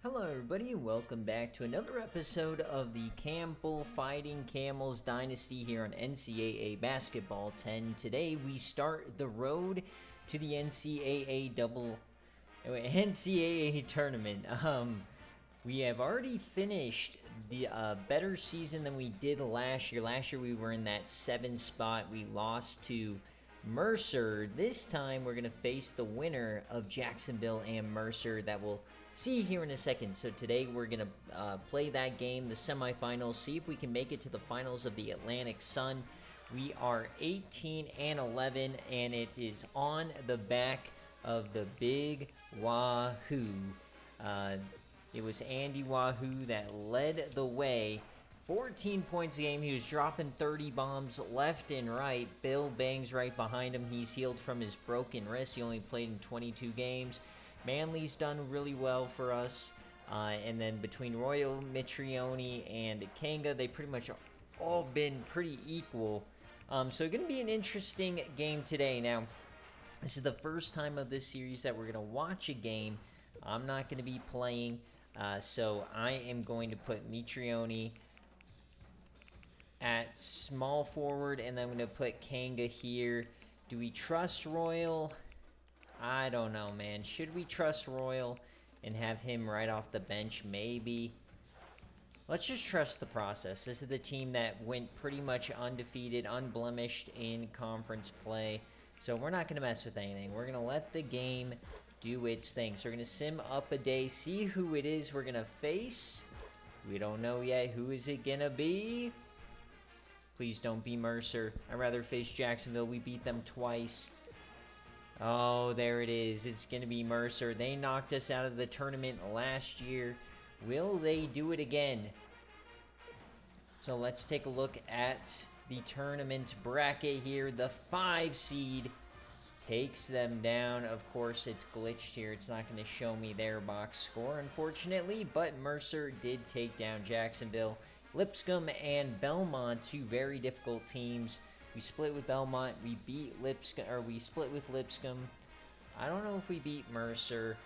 Hello everybody and welcome back to another episode of the Campbell Fighting Camels Dynasty here on NCAA Basketball 10. Today we start the road to the NCAA Tournament. We have already finished the better season than we did last year. Last year we were in that 7 spot. We lost to Mercer. This time we're going to face the winner of Jacksonville and Mercer that we'll see here in a second. So today we're going to play that game, the semifinals, see if we can make it to the finals of the Atlantic Sun. We are 18-11, and it is on the back of the big Wahoo. It was Andy Wahoo that led the way. 14 points a game. He was dropping 30 bombs left and right. Bill Bangs right behind him. He's healed from his broken wrist. He only played in 22 games. Manley's done really well for us. And then between Royal, Mitrione, and Kanga, they pretty much all been pretty equal. So going to be an interesting game today. Now, this is the first time of this series that we're going to watch a game. I'm not going to be playing. So I am going to put Mitrione at small forward, and then I'm going to put Kanga here. Do we trust Royal? I don't know, man. Should we trust Royal and have him right off the bench? Maybe. Let's just trust the process. This is the team that went pretty much undefeated, unblemished in conference play. So we're not going to mess with anything. We're going to let the game do its thing. So we're going to sim up a day, see who it is we're going to face. We don't know yet. Who is it going to be? Please don't be Mercer. I'd rather face Jacksonville. We beat them twice. Oh, there it is. It's going to be Mercer. They knocked us out of the tournament last year. Will they do it again? So let's take a look at the tournament bracket here. The 5 seed takes them down. Of course, it's glitched here. It's not going to show me their box score, unfortunately. But Mercer did take down Jacksonville. Lipscomb and Belmont, two very difficult teams. We split with Belmont. We beat Lipscomb, or we split with Lipscomb. I don't know if we beat Mercer,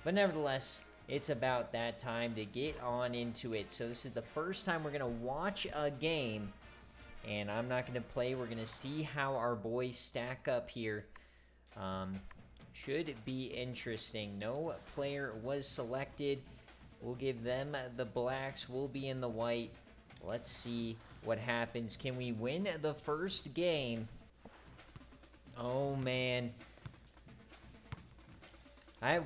but nevertheless, it's about that time to get on into it. So this is the first time we're gonna watch a game, and I'm not gonna play. We're gonna see how our boys stack up here. Should be interesting. No player was selected. We'll give them the blacks. We'll be in the white. Let's see what happens. Can we win the first game? Oh, man.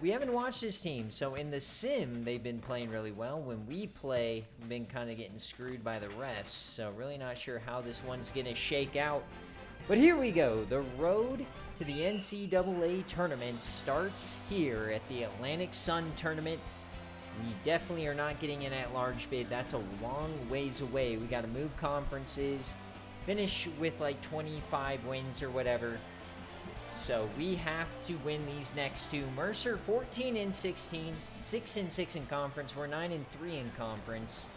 We haven't watched this team. So in the sim, they've been playing really well. When we play, we've been kind of getting screwed by the refs. So really not sure how this one's going to shake out. But here we go. The road to the NCAA Tournament starts here at the Atlantic Sun Tournament. We definitely are not getting in at large bid. That's a long ways away. We got to move conferences, finish with like 25 wins or whatever. So we have to win these next two. Mercer 14-16, 6-6 in conference. We're 9-3 in conference.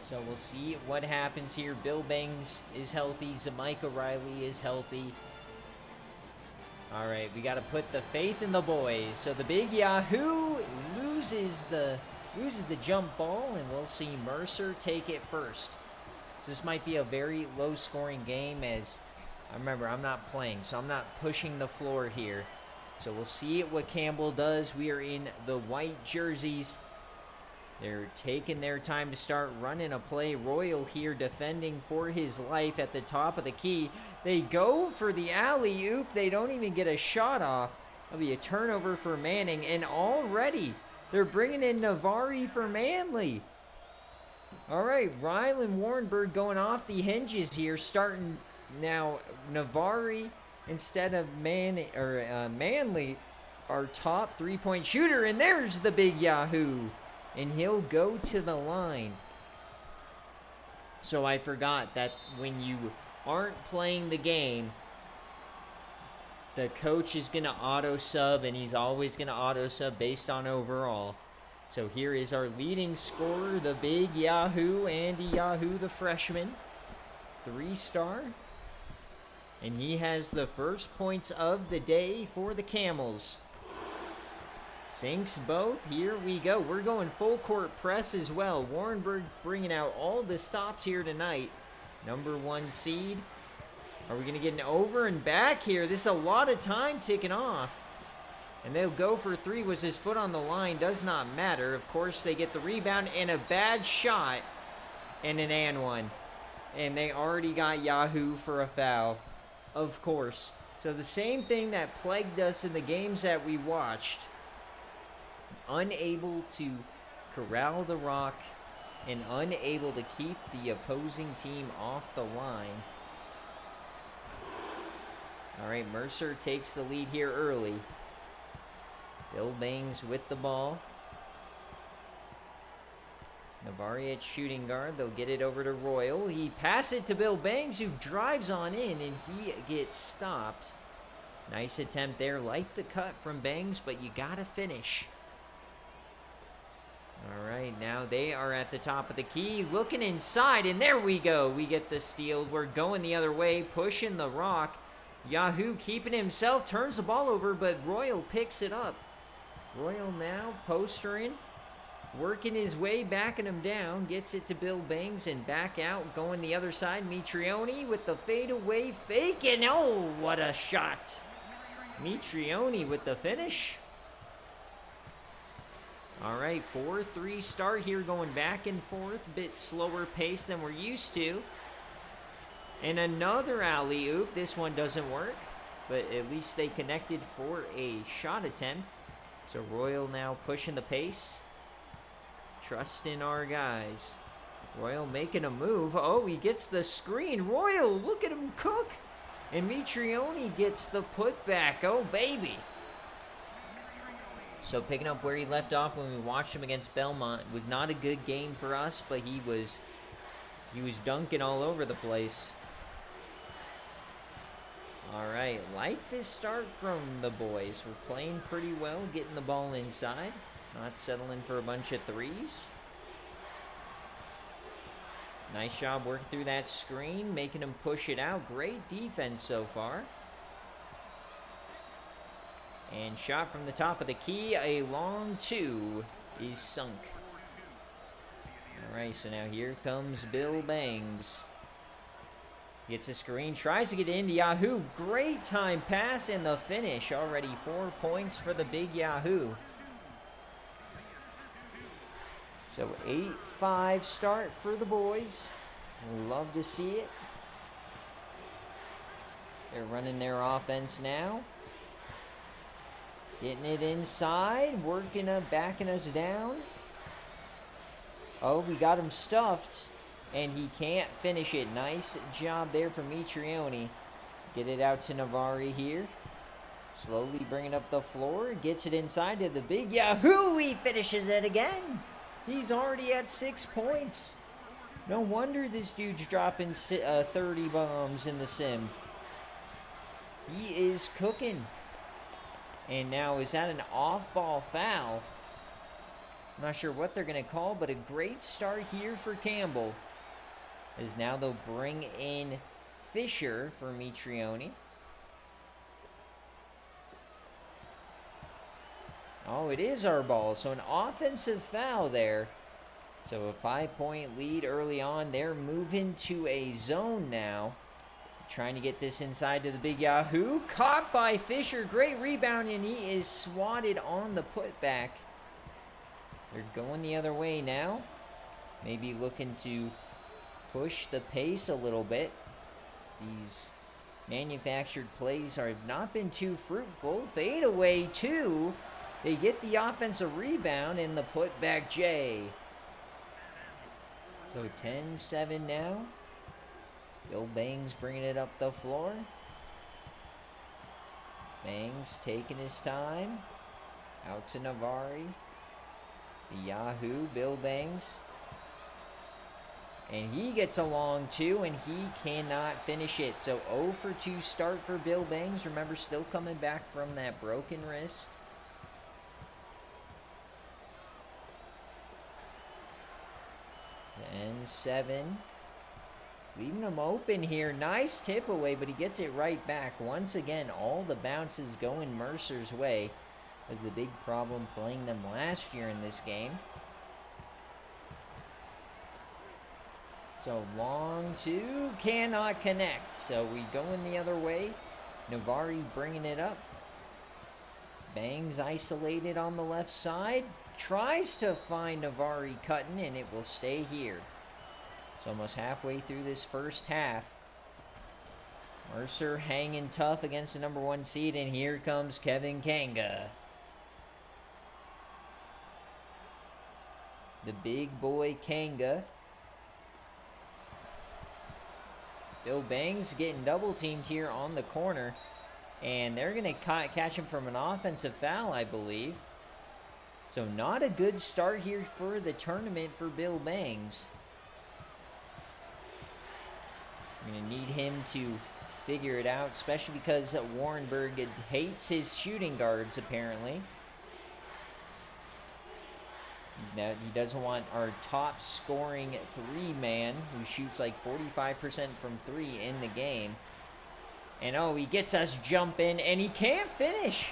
So we'll see what happens here. Bill Bangs is healthy. Zamika Riley is healthy. All right, we got to put the faith in the boys. So the big Yahoo loses the jump ball, and we'll see Mercer take it first. So this might be a very low-scoring game, as I remember I'm not playing, so I'm not pushing the floor here. So we'll see what Campbell does. We are in the white jerseys. They're taking their time to start running a play. Royal here defending for his life at the top of the key. They go for the alley-oop. They don't even get a shot off. That'll be a turnover for Manning. And already they're bringing in Navari for Manley. All right, Rylan Warrenberg going off the hinges here. Starting now Navari instead of Manley, our top three-point shooter. And there's the big Yahoo. And he'll go to the line. So I forgot that when you aren't playing the game, the coach is going to auto-sub, and he's always going to auto-sub based on overall. So here is our leading scorer, the big Yahoo, Andy Yahoo, the freshman. 3-star. And he has the first points of the day for the Camels. Sinks both. Here we go. We're going full court press as well. Warrenburg bringing out all the stops here tonight. Number 1 seed. Are we going to get an over and back here? This is a lot of time ticking off. And they'll go for 3. Was his foot on the line? Does not matter. Of course, they get the rebound and a bad shot and an and one. And they already got Yahoo for a foul. Of course. So the same thing that plagued us in the games that we watched. Unable to corral the rock and unable to keep the opposing team off the line. All right, Mercer takes the lead here early. Bill Bangs with the ball. Navari at shooting guard. They'll get it over to Royal. He passes it to Bill Bangs, who drives on in, and he gets stopped. Nice attempt there. Like the cut from Bangs, but you got to finish. All right, now they are at the top of the key, looking inside, and there we go. We get the steal. We're going the other way, pushing the rock. Yahoo keeping himself, turns the ball over, but Royal picks it up. Royal now postering, working his way, backing him down, gets it to Bill Bangs and back out, going the other side. Mitrione with the fadeaway fake, and oh, what a shot. Mitrione with the finish. All right, 4-3 start here, going back and forth, a bit slower pace than we're used to. And another alley-oop. This one doesn't work, but at least they connected for a shot attempt. So Royal now pushing the pace. Trusting our guys. Royal making a move. Oh, he gets the screen. Royal, look at him cook. And Mitrione gets the putback. Oh, baby. So picking up where he left off when we watched him against Belmont. Was not a good game for us, but he was dunking all over the place. All right, like this start from the boys. We're playing pretty well, getting the ball inside. Not settling for a bunch of threes. Nice job working through that screen, making them push it out. Great defense so far. And shot from the top of the key, a long 2 is sunk. All right, so now here comes Bill Bangs. Gets a screen, tries to get into Yahoo. Great time pass and the finish. Already 4 points for the big Yahoo. So 8-5 start for the boys. Love to see it. They're running their offense now. Getting it inside, working up, backing us down. Oh, we got him stuffed, and he can't finish it. Nice job there from Mitrione. Get it out to Navari here. Slowly bringing up the floor. Gets it inside to the big Yahoo. He finishes it again. He's already at 6 points. No wonder this dude's dropping 30 bombs in the sim. He is cooking. And now, is that an off-ball foul? I'm not sure what they're going to call, but a great start here for Campbell. As now they'll bring in Fisher for Mitrione. Oh, it is our ball. So an offensive foul there. So a 5-point lead early on. They're moving to a zone now. Trying to get this inside to the big Yahoo. Caught by Fisher. Great rebound, and he is swatted on the putback. They're going the other way now. Maybe looking to push the pace a little bit. These manufactured plays have not been too fruitful. Fade away, 2. They get the offensive rebound and the putback J. So 10-7 now. Bill Bangs bringing it up the floor. Bangs taking his time. Out to Navari. The Yahoo, Bill Bangs. And he gets a long 2, and he cannot finish it. So 0 for 2 start for Bill Bangs. Remember, still coming back from that broken wrist. And 7. Leaving him open here. Nice tip away, but he gets it right back. Once again, all the bounces going Mercer's way. was the big problem playing them last year in this game. So long two, cannot connect. So we go in the other way. Navari bringing it up. Bangs isolated on the left side. Tries to find Navari cutting, and it will stay here. It's almost halfway through this first half. Mercer hanging tough against the number 1 seed, and here comes Kevin Kanga. The big boy Kanga. Bill Bangs getting double teamed here on the corner. And they're going to catch him from an offensive foul, I believe. So not a good start here for the tournament for Bill Bangs. I'm going to need him to figure it out, especially because Warrenberg hates his shooting guards, apparently. Now, he doesn't want our top scoring 3-man who shoots like 45% from 3 in the game. And oh, he gets us jumping, and he can't finish.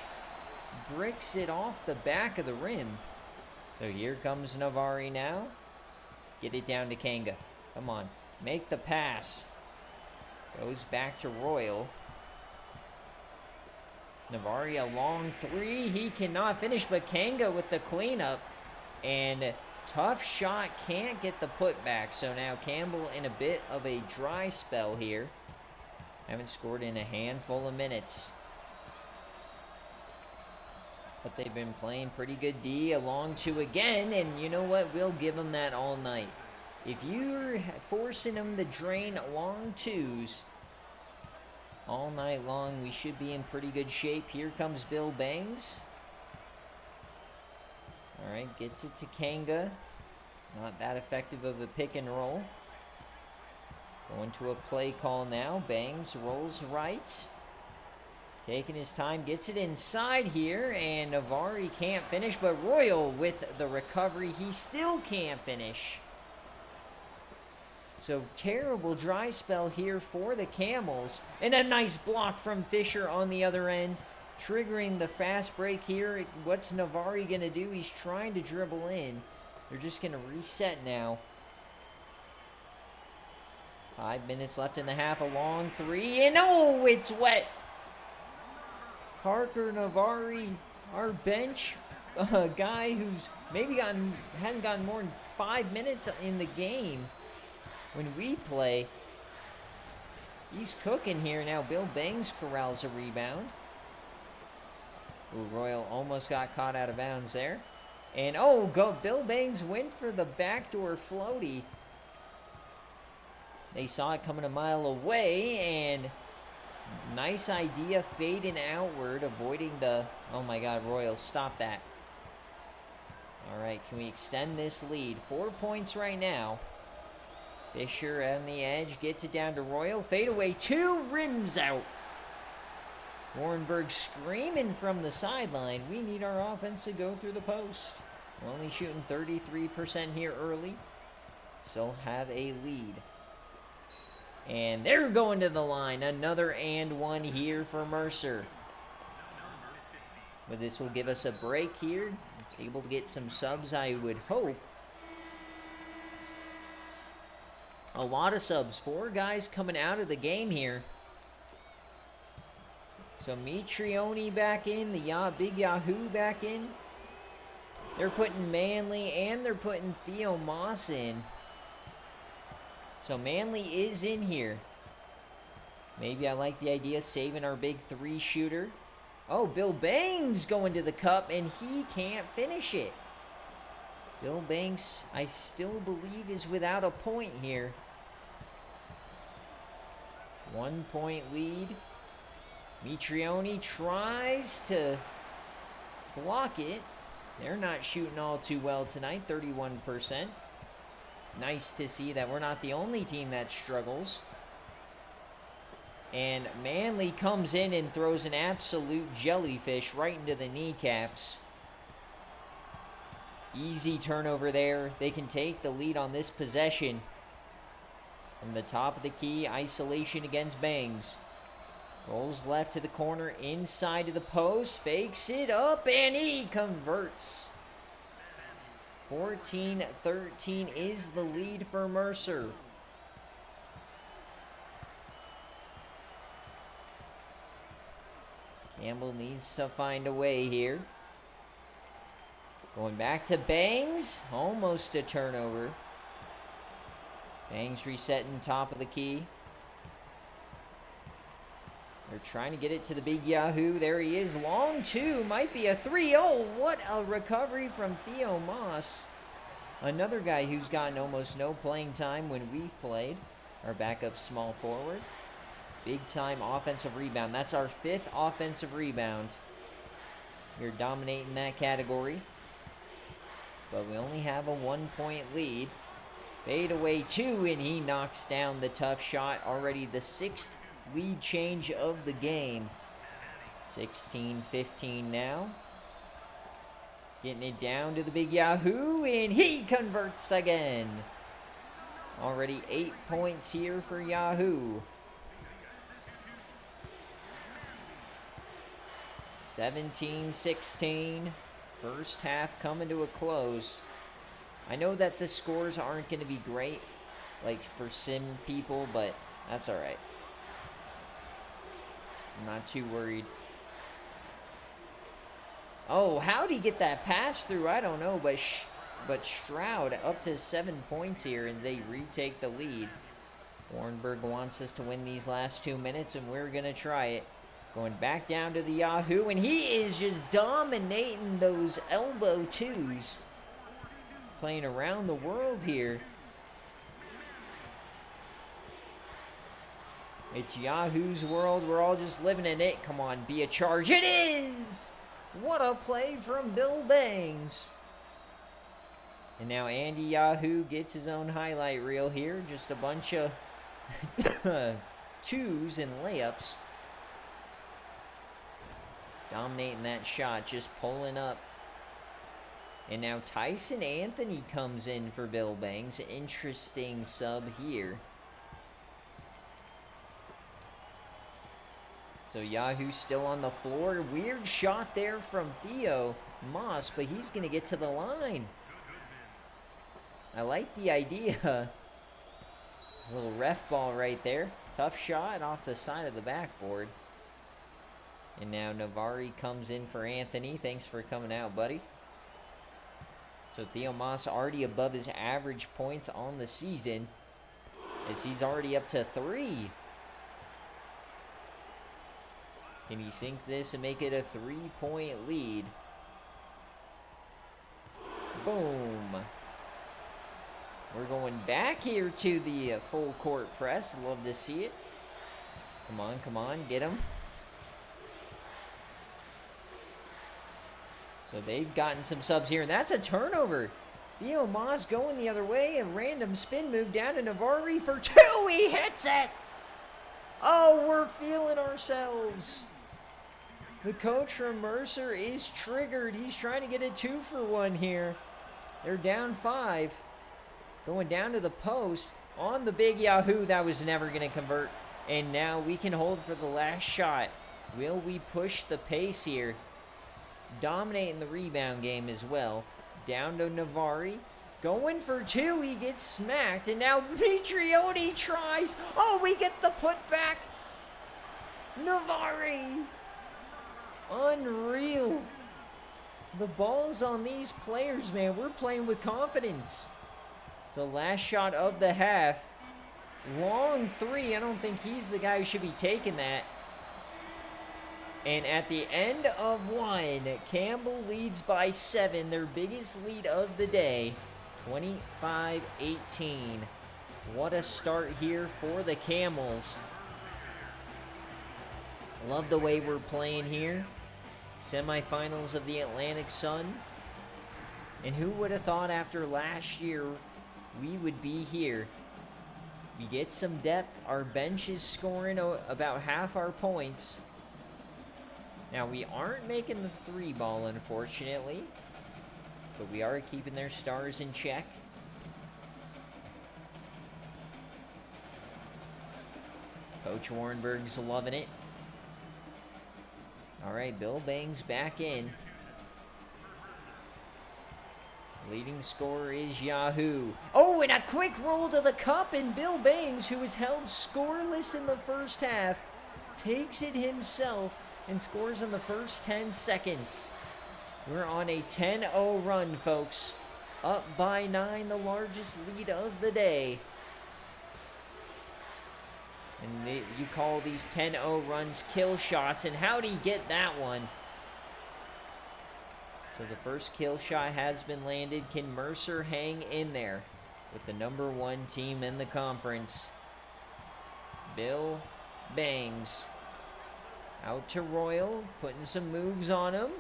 Bricks it off the back of the rim. So here comes Navari now. Get it down to Kanga. Come on, make the pass. Goes back to Royal. Navari a long 3. He cannot finish, but Kanga with the cleanup. And tough shot, can't get the putback. So now Campbell in a bit of a dry spell here. Haven't scored in a handful of minutes. But they've been playing pretty good D. A long 2 again. And you know what? We'll give them that all night. If you're forcing them to drain long 2s all night long, we should be in pretty good shape. Here comes Bill Bangs. All right, gets it to Kanga. Not that effective of a pick and roll. Going to a play call now. Bangs rolls right. Taking his time, gets it inside here, and Navari can't finish, but Royal with the recovery, he still can't finish. So terrible dry spell here for the Camels, and a nice block from Fisher on the other end, triggering the fast break here. What's Navari going to do? He's trying to dribble in. They're just going to reset now. 5 minutes left in the half, a long 3, and oh, it's wet. Parker Navari, our bench guy who's maybe hadn't gotten more than 5 minutes in the game when we play. He's cooking here now. Bill Bangs corrals a rebound. Ooh, Royal almost got caught out of bounds there. And oh, Bill Bangs went for the backdoor floaty. They saw it coming a mile away, and nice idea, fading outward, avoiding the... Oh my God, Royal, stop that. All right, can we extend this lead? 4 points right now. Fisher on the edge, gets it down to Royal. Fadeaway, 2, rims out. Warrenberg screaming from the sideline. We need our offense to go through the post. We're only shooting 33% here early. Still have a lead. And they're going to the line. Another and 1 here for Mercer. But this will give us a break here. Able to get some subs, I would hope. A lot of subs. 4 guys coming out of the game here. So Mitrione back in. The Big Yahoo back in. They're putting Manley and they're putting Theo Moss in. So Manley is in here. Maybe I like the idea of saving our big 3 shooter. Oh, Bill Bangs going to the cup, and he can't finish it. Bill Bangs, I still believe, is without a point here. 1 point lead. Mitrione tries to block it. They're not shooting all too well tonight, 31%. Nice to see that we're not the only team that struggles. And Manley comes in and throws an absolute jellyfish right into the kneecaps. Easy turnover there. They can take the lead on this possession. From the top of the key, isolation against Bangs. Rolls left to the corner, inside to the post, fakes it up, and he converts. 14-13 is the lead for Mercer. Campbell needs to find a way here. Going back to Bangs, almost a turnover. Bangs resetting top of the key. They're trying to get it to the big Yahoo. There he is. Long two. Might be a three. Oh, what a recovery from Theo Moss. Another guy who's gotten almost no playing time when we've played. Our backup small forward. Big time offensive rebound. That's our 5th offensive rebound. We're dominating that category. But we only have a 1-point lead. Fade away 2, and he knocks down the tough shot. Already the 6th lead change of the game. 16-15 now. Getting it down to the big Yahoo, and he converts again. Already 8 points here for Yahoo. 17-16. First half coming to a close. I know that the scores aren't going to be great, like for sim people, but that's all right. I'm not too worried. Oh, how'd he get that pass through? I don't know, but Stroud up to 7 points here, and they retake the lead. Warrenberg wants us to win these last 2 minutes, and we're going to try it. Going back down to the Yahoo, and he is just dominating those elbow twos. Playing around the world here. It's Yahoo's world. We're all just living in it. Come on, be a charge. It is! What a play from Bill Bangs. And now Andy Yahoo gets his own highlight reel here. Just a bunch of twos and layups. Dominating that shot, just pulling up. And now Tyson Anthony comes in for Bill Bangs. Interesting sub here. So Yahoo still on the floor. Weird shot there from Theo Moss, but he's going to get to the line. I like the idea. A little ref ball right there. Tough shot off the side of the backboard. And now Navari comes in for Anthony. Thanks for coming out, buddy. So Theo Moss already above his average points on the season, as he's already up to 3. Can he sink this and make it a 3-point lead? Boom. We're going back here to the full court press. Love to see it. Come on, get him. So they've gotten some subs here, and that's a turnover. Theo Moss going the other way. A random spin move down to Navari for 2. He hits it. Oh, we're feeling ourselves. The coach from Mercer is triggered. He's trying to get a 2-for-1 here. They're down 5. Going down to the post on the big Yahoo. That was never going to convert. And now we can hold for the last shot. Will we push the pace here? Dominating the rebound game as well. Down to Navari. Going for 2. He gets smacked. And now Mitrione tries. Oh, we get the putback. Navari. Unreal. The ball's on these players, man. We're playing with confidence. So last shot of the half. Long 3. I don't think he's the guy who should be taking that. And at the end of 1, Campbell leads by 7, their biggest lead of the day, 25-18. What a start here for the Camels. Love the way we're playing here. Semifinals of the Atlantic Sun. And who would have thought after last year we would be here? We get some depth. Our bench is scoring about half our points. Now, we aren't making the 3 ball, unfortunately, but we are keeping their stars in check. Coach Warrenberg's loving it. All right, Bill Bangs back in. Leading scorer is Yahoo. Oh, and a quick roll to the cup, and Bill Bangs, who was held scoreless in the first half, takes it himself and scores in the first 10 seconds. We're on a 10-0 run, folks. Up by 9, the largest lead of the day. And you call these 10-0 runs kill shots, and how'd he get that one? So the first kill shot has been landed. Can Mercer hang in there with the #1 team in the conference? Bill Bangs out to Royal, putting some moves on him.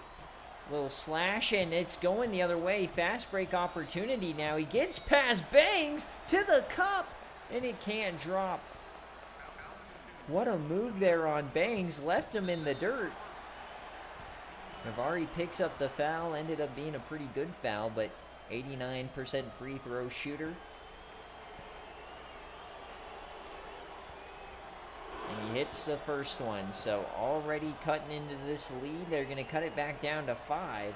Little slash, and it's going the other way. Fast break opportunity now. He gets past Bangs to the cup, and it can't drop. What a move there on Bangs. Left him in the dirt. Navari picks up the foul. Ended up being a pretty good foul, but 89% free throw shooter. And he hits the first one. So already cutting into this lead. They're going to cut it back down to 5.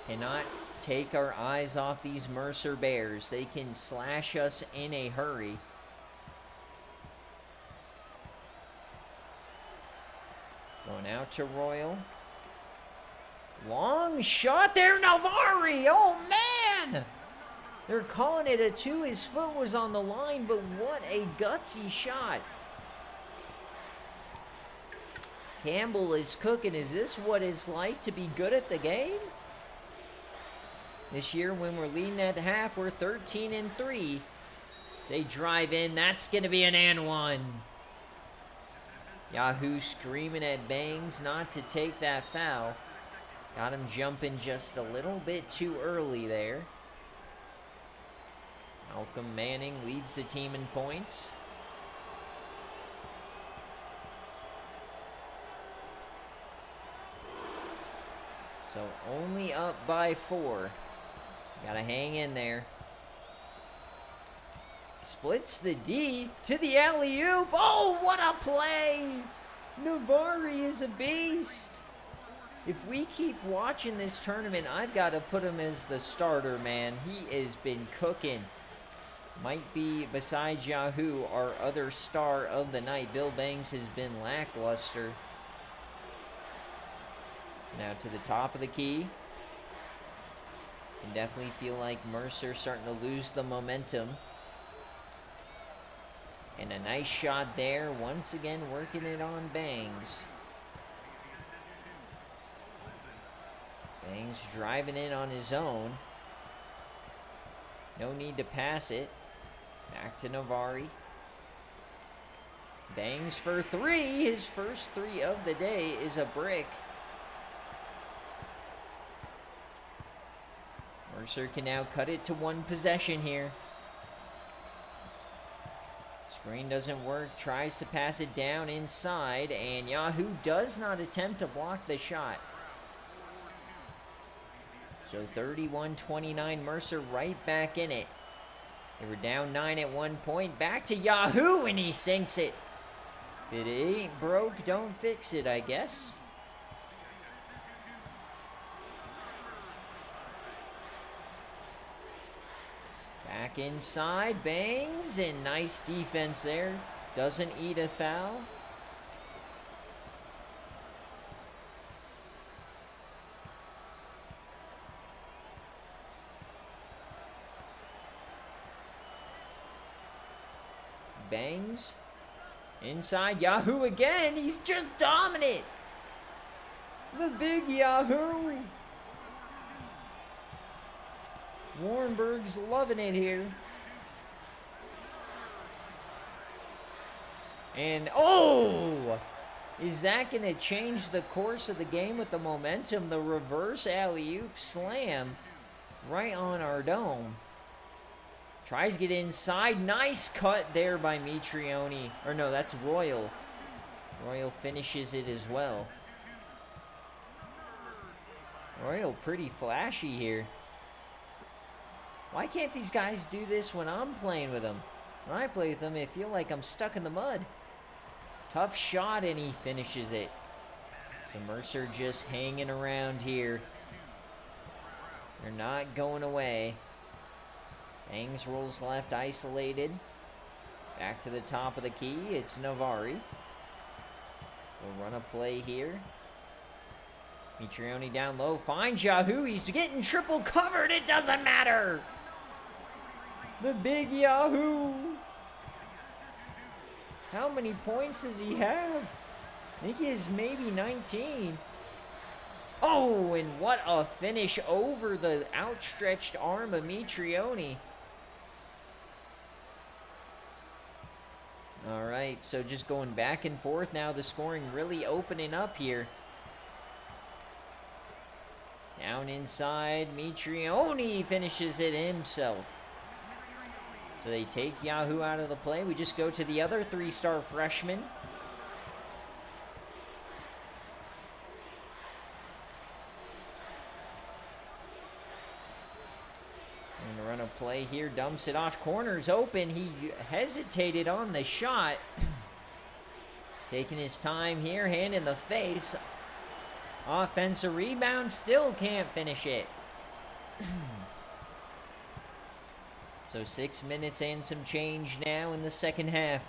Cannot take our eyes off these Mercer Bears. They can slash us in a hurry. Going out to Royal. Long shot there, Navari. Oh, man. They're calling it a 2. His foot was on the line, but what a gutsy shot. Campbell is cooking. Is this what it's like to be good at the game? This year, when we're leading at the half, we're 13-3. They drive in. That's going to be an and one. Yahoo screaming at Bangs not to take that foul. Got him jumping just a little bit too early there. Malcolm Manning leads the team in points. So only up by 4. Gotta hang in there. Splits the D to the alley-oop. Oh, what a play! Navari is a beast. If we keep watching this tournament, I've got to put him as the starter, man. He has been cooking. Might be, besides Yahoo, our other star of the night. Bill Bangs has been lackluster. Now to the top of the key. Can definitely feel like Mercer starting to lose the momentum. And a nice shot there. Once again, working it on Bangs. Bangs driving in on his own. No need to pass it. Back to Navari. Bangs for 3. His first 3 of the day is a brick. Mercer can now cut it to 1 possession here. Screen doesn't work. Tries to pass it down inside, and Yahoo does not attempt to block the shot. So 31-29, Mercer right back in it. They were down 9 at one point. Back to Yahoo, and he sinks it. If it ain't broke, don't fix it, I guess. Back inside, Bangs, and nice defense there. Doesn't eat a foul. Bangs inside, Yahoo again. He's just dominant. The big Yahoo. Warrenberg's loving it here. And oh, is that going to change the course of the game with the momentum? The reverse alley-oop slam right on our dome. Tries to get inside. Nice cut there by Mitrione. Or no, that's Royal. Royal finishes it as well. Royal pretty flashy here. Why can't these guys do this when I'm playing with them? When I play with him, I feel like I'm stuck in the mud. Tough shot, and he finishes it. So Mercer just hanging around here. They're not going away. Bangs rolls left, isolated. Back to the top of the key. It's Navari. We'll run a play here. Mitrione down low. Finds Yahoo. He's getting triple covered. It doesn't matter. The big Yahoo. How many points does he have? I think he has maybe 19. Oh, and what a finish over the outstretched arm of Mitrione. All right, so just going back and forth now. The scoring really opening up here. Down inside, Mitrione finishes it himself. So they take Yahoo out of the play. We just go to the other three-star freshman. And run a play here, dumps it off, corners open. He hesitated on the shot. Taking his time here, hand in the face. Offensive rebound, still can't finish it. So 6 minutes and some change now in the second half.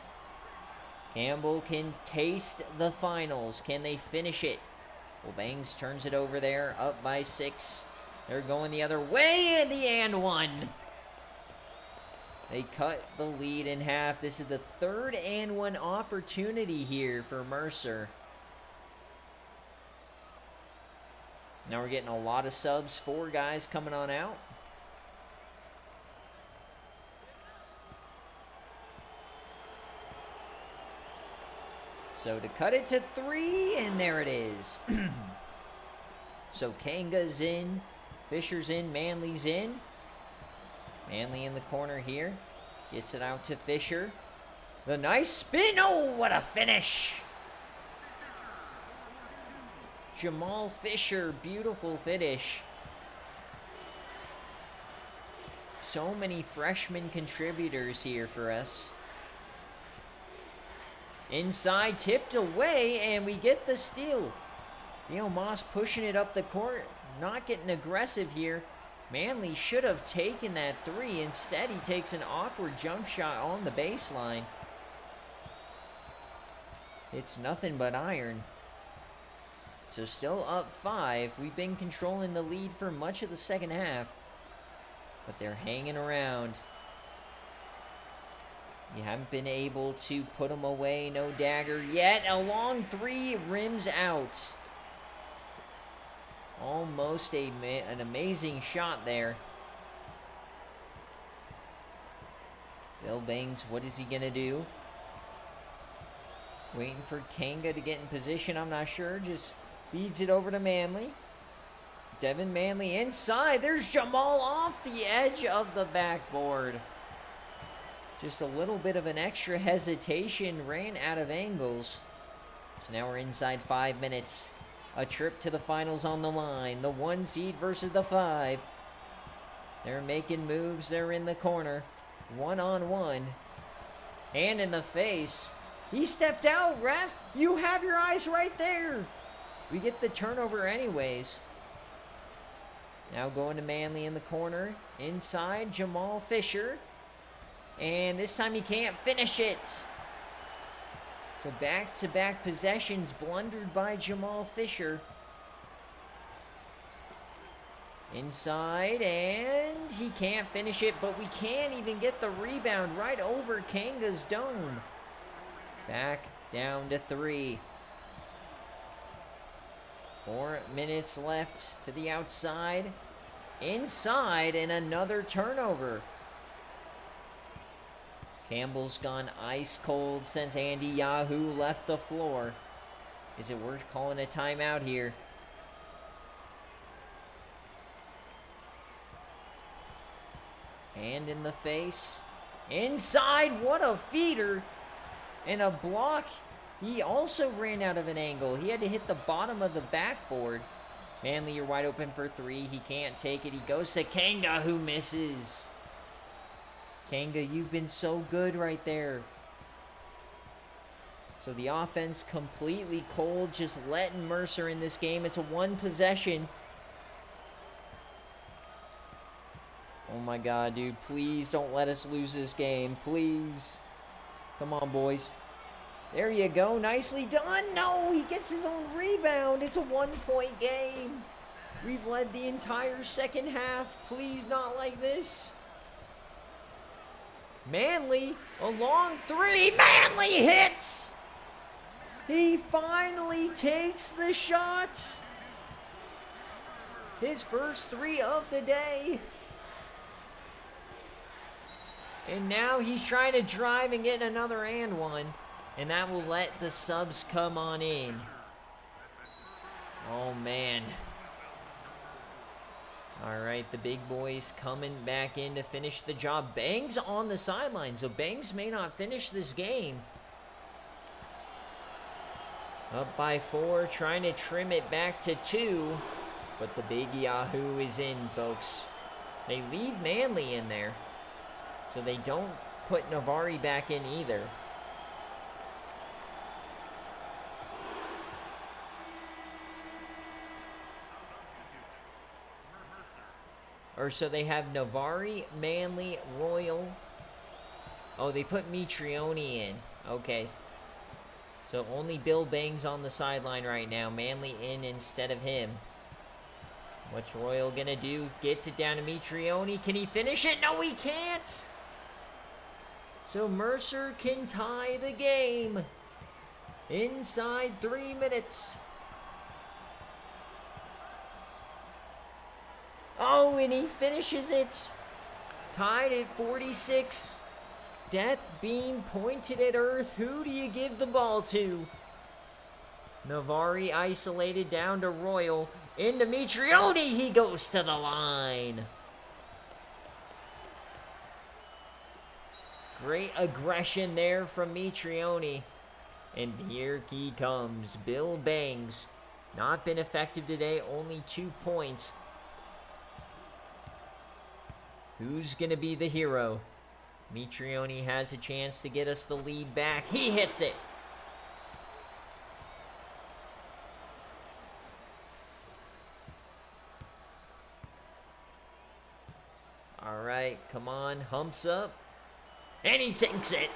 Campbell can taste the finals. Can they finish it? Well, Bangs turns it over there, up by 6. They're going the other way, and the and one. They cut the lead in half. This is the third and one opportunity here for Mercer. Now we're getting a lot of subs. 4 guys coming on out. So to cut it to 3, and there it is. So Kanga's in, Fisher's in, Manley's in. Manley in the corner here. Gets it out to Fisher. The nice spin. Oh, what a finish. Jamal Fisher, beautiful finish. So many freshman contributors here for us. Inside, tipped away, and we get the steal. Theo Moss pushing it up the court, not getting aggressive here. Manley should have taken that 3. Instead, he takes an awkward jump shot on the baseline. It's nothing but iron. So still up 5. We've been controlling the lead for much of the second half. But they're hanging around. You haven't been able to put them away. No dagger yet. A long 3 rims out. Almost an amazing shot there. Bill Bangs, what is he going to do? Waiting for Kanga to get in position. I'm not sure. Just feeds it over to Manley. Devin Manley inside. There's Jamal off the edge of the backboard. Just a little bit of an extra hesitation. Ran out of angles. So now we're inside 5 minutes. A trip to the finals on the line. The 1 seed versus the 5. They're making moves. They're in the corner. 1-on-1. Hand in the face. He stepped out, ref. You have your eyes right there. We get the turnover anyways. Now going to Manley in the corner. Inside, Jamal Fisher. And this time he can't finish it. So back-to-back possessions blundered by Jamal Fisher. Inside, and he can't finish it, but we can't even get the rebound right over Kanga's dome. Back down to 3. 4 minutes left to the outside. Inside, and another turnover. Campbell's gone ice cold since Andy Yahoo left the floor. Is it worth calling a timeout here? Hand in the face. Inside, what a feeder. And a block. He also ran out of an angle. He had to hit the bottom of the backboard. Manley, you're wide open for 3. He can't take it. He goes to Kanga, who misses. Kanga, you've been so good right there. So the offense completely cold, just letting Mercer in this game. It's a one possession. Oh my God, dude. Please don't let us lose this game. Please. Come on, boys. There you go. Nicely done. No, he gets his own rebound. It's a one-point game. We've led the entire second half. Please not like this. Manley, a long three. Manley hits. He finally takes the shot. His first three of the day. And now he's trying to drive and get another and one. And that will let the subs come on in. Oh, man. All right, the big boys coming back in to finish the job. Bangs on the sideline, so Bangs may not finish this game. Up by 4, trying to trim it back to 2. But the big Yahoo is in, folks. They leave Manley in there. So they don't put Navari back in either. Or so they have Navari, Manley, Royal. Oh, they put Mitrione in. Okay. So only Bill Bangs on the sideline right now. Manley in instead of him. What's Royal gonna do? Gets it down to Mitrione. Can he finish it? No, he can't. So Mercer can tie the game inside 3 minutes. Oh, and he finishes it. Tied at 46. Death beam pointed at Earth. Who do you give the ball to? Navari isolated down to Royal. Into Mitrione. He goes to the line. Great aggression there from Mitrione. And here he comes. Bill Bangs. Not been effective today. Only 2 points. Who's going to be the hero? Mitrione has a chance to get us the lead back. He hits it. All right, come on, humps up. And he sinks it.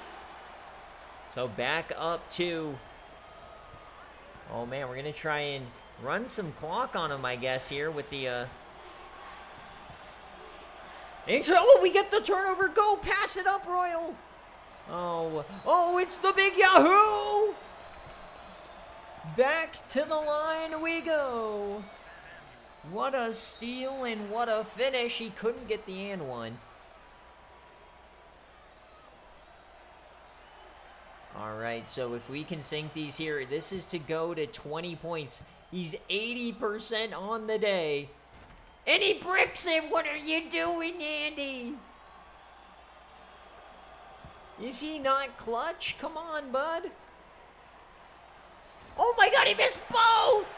So back up 2. Oh, man, we're going to try and run some clock on him, I guess, here with the... Oh, we get the turnover. Go, pass it up, Royal. Oh, it's the big Yahoo. Back to the line we go. What a steal and what a finish. He couldn't get the and one. All right, so if we can sink these here, this is to go to 20 points. He's 80% on the day. And he bricks him. What are you doing, Andy? Is he not clutch? Come on, bud. Oh, my God, he missed both.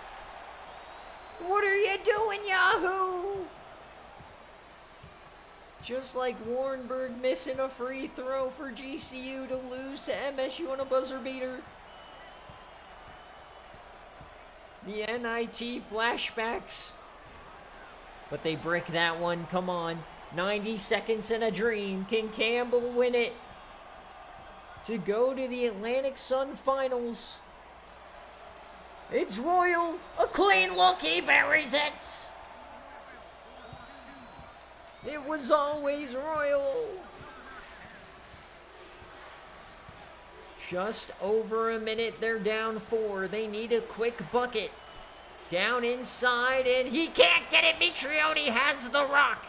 What are you doing, Yahoo? Just like Warrenburg missing a free throw for GCU to lose to MSU on a buzzer beater. The NIT flashbacks. But they brick that one. Come on. 90 seconds in a dream. Can Campbell win it to go to the Atlantic Sun Finals? It's Royal. A clean look. He buries it. It was always Royal. Just over a minute. They're down 4. They need a quick bucket. Down inside, and he can't get it. Mitrione has the rock.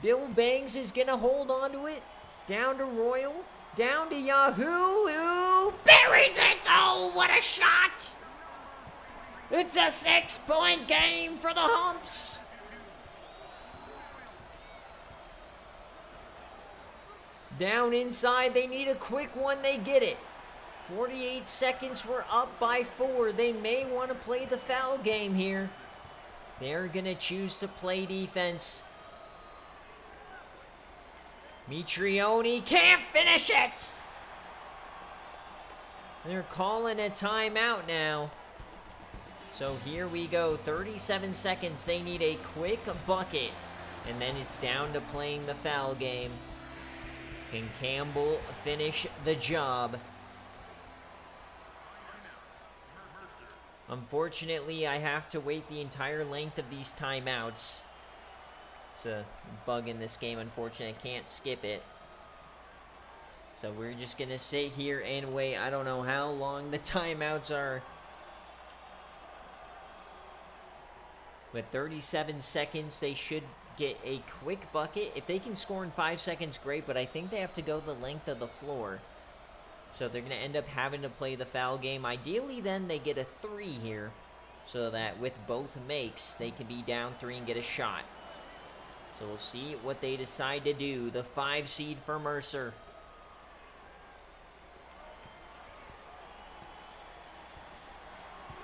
Bill Bangs is going to hold on to it. Down to Royal. Down to Yahoo. Who buries it. Oh, what a shot. It's a 6-point game for the Humps. Down inside, they need a quick one. They get it. 48 seconds, we're up by 4. They may want to play the foul game here. They're going to choose to play defense. Mitrione can't finish it! They're calling a timeout now. So here we go, 37 seconds. They need a quick bucket. And then it's down to playing the foul game. Can Campbell finish the job? Unfortunately, I have to wait the entire length of these timeouts. It's a bug in this game, unfortunately. I can't skip it. So we're just going to sit here and wait. I don't know how long the timeouts are. With 37 seconds, they should get a quick bucket. If they can score in 5 seconds, great, but I think they have to go the length of the floor. So they're going to end up having to play the foul game. Ideally, then, they get a 3 here, so that with both makes, they can be down 3 and get a shot. So we'll see what they decide to do. The 5 seed for Mercer.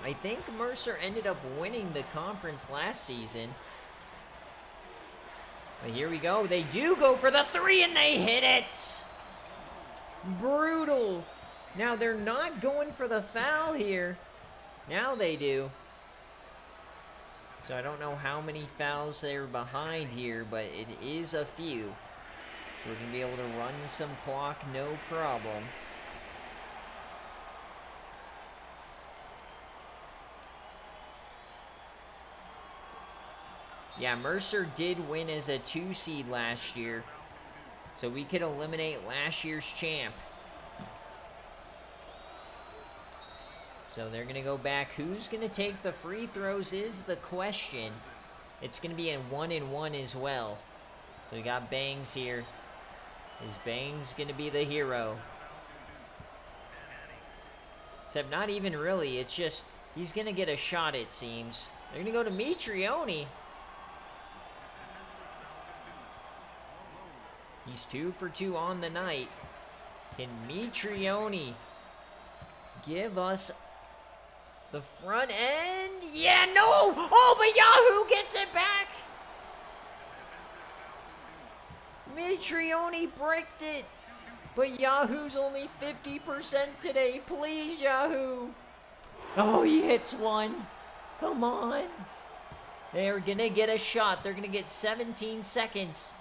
I think Mercer ended up winning the conference last season. But here we go. They do go for the 3 and they hit it. Brutal. Now they're not going for the foul here. Now they do. So I don't know how many fouls they're behind here, but it is a few. So we're going to be able to run some clock, no problem. Yeah, Mercer did win as a 2 seed last year. So we could eliminate last year's champ. So they're going to go back. Who's going to take the free throws is the question. It's going to be a 1-and-1 as well. So we got Bangs here. Is Bangs going to be the hero? Except not even really. It's just he's going to get a shot, it seems. They're going to go to Mitrione. He's 2 for 2 on the night. Can Mitrione give us the front end? Yeah, no! Oh, but Yahoo gets it back! Mitrione bricked it. But Yahoo's only 50% today. Please, Yahoo. Oh, he hits one. Come on. They're going to get a shot. They're going to get 17 seconds.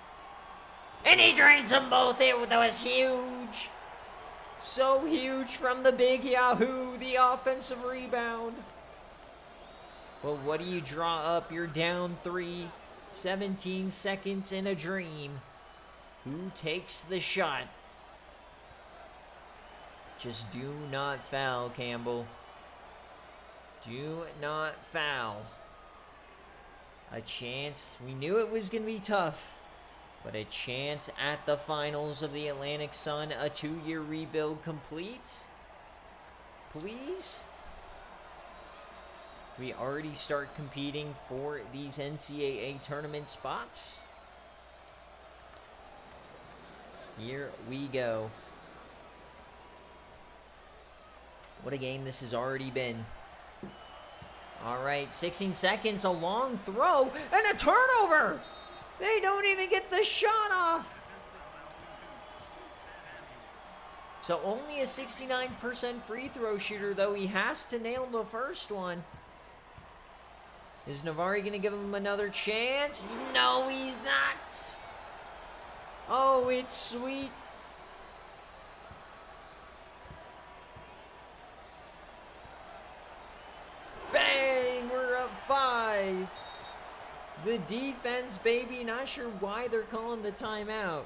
And he drains them both. It was huge. So huge from the big Yahoo. The offensive rebound. Well, what do you draw up? You're down 3. 17 seconds in a dream. Who takes the shot? Just do not foul, Campbell. Do not foul. A chance. We knew it was going to be tough. But a chance at the finals of the Atlantic Sun. A 2-year rebuild complete. Please? We already start competing for these NCAA tournament spots. Here we go. What a game this has already been. All right, 16 seconds, a long throw, and a turnover! They don't even get the shot off. So only a 69% free throw shooter, though. He has to nail the first one. Is Navari going to give him another chance? No, he's not. Oh, it's sweet. Bang! We're up 5. The defense, baby. Not sure why they're calling the timeout.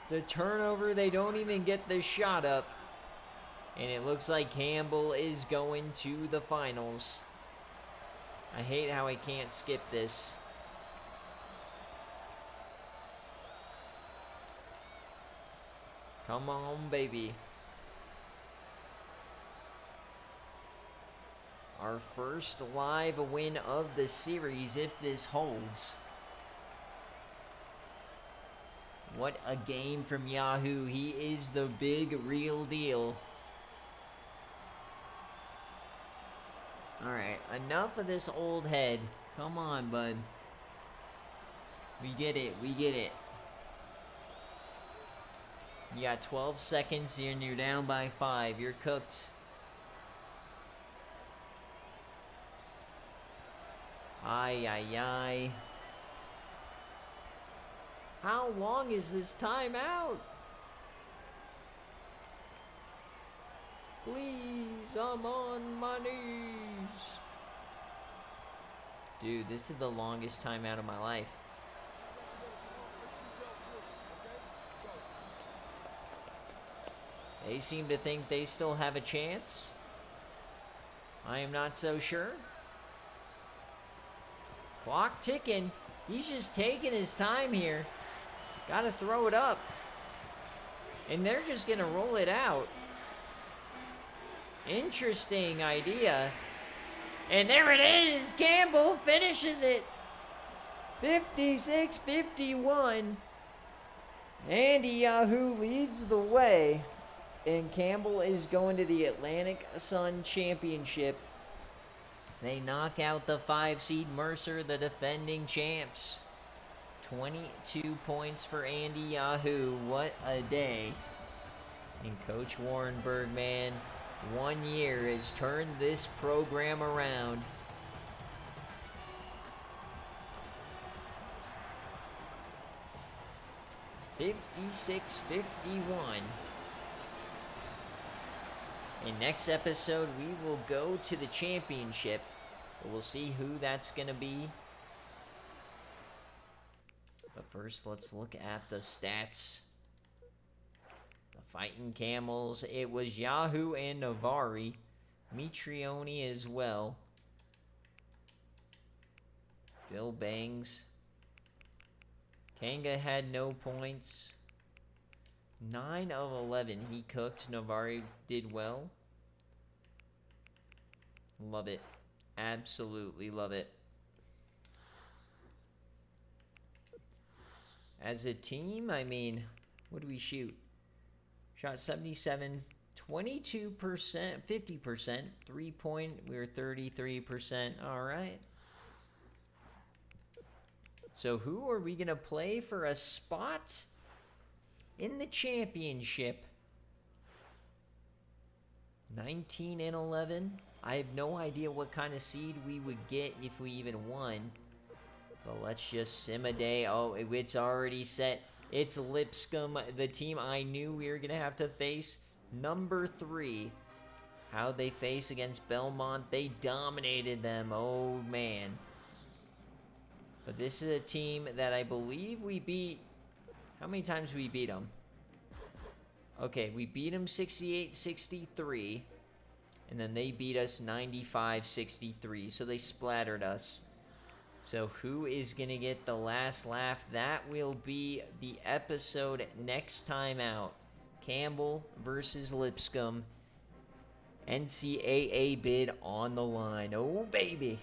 The turnover, they don't even get the shot up. And it looks like Campbell is going to the finals. I hate how I can't skip this. Come on, baby. Our first live win of the series, if this holds. What a game from Yahoo. He is the big real deal. Alright, enough of this old head. Come on, bud. We get it, we get it. You got 12 seconds and you're down by 5. You're cooked. Ay, ay, ay. How long is this timeout? Please, I'm on my knees. Dude, this is the longest timeout of my life. They seem to think they still have a chance. I am not so sure. Clock ticking. He's just taking his time here. Gotta throw it up. And they're just gonna roll it out. Interesting idea. And there it is. Campbell finishes it. 56-51. Andy Yahoo leads the way. And Campbell is going to the Atlantic Sun Championship. They knock out the 5-seed Mercer, the defending champs. 22 points for Andy Yahoo. What a day. And Coach Warren Bergman, 1 year, has turned this program around. (56-51). In next episode, we will go to the championship. We'll see who that's going to be. But first, let's look at the stats. The Fighting Camels, it was Yahoo and Navari. Mitrione as well. Bill Bangs. Kanga had no points. 9 of 11 he cooked. Navari did well. Love it. Absolutely love it. As a team, I mean, what do we shoot? Shot 77, 22%, 50%. 3-point, we were 33%. All right. So who are we going to play for a spot in the championship? 19 and 11. I have no idea what kind of seed we would get if we even won. But let's just sim a day. Oh, it's already set. It's Lipscomb, the team I knew we were going to have to face. Number 3. How'd they face against Belmont? They dominated them. Oh, man. But this is a team that I believe we beat. How many times we beat them? Okay, we beat them 68-63. And then they beat us 95-63. So they splattered us. So who is going to get the last laugh? That will be the episode next time out. Campbell versus Lipscomb. NCAA bid on the line. Oh, baby.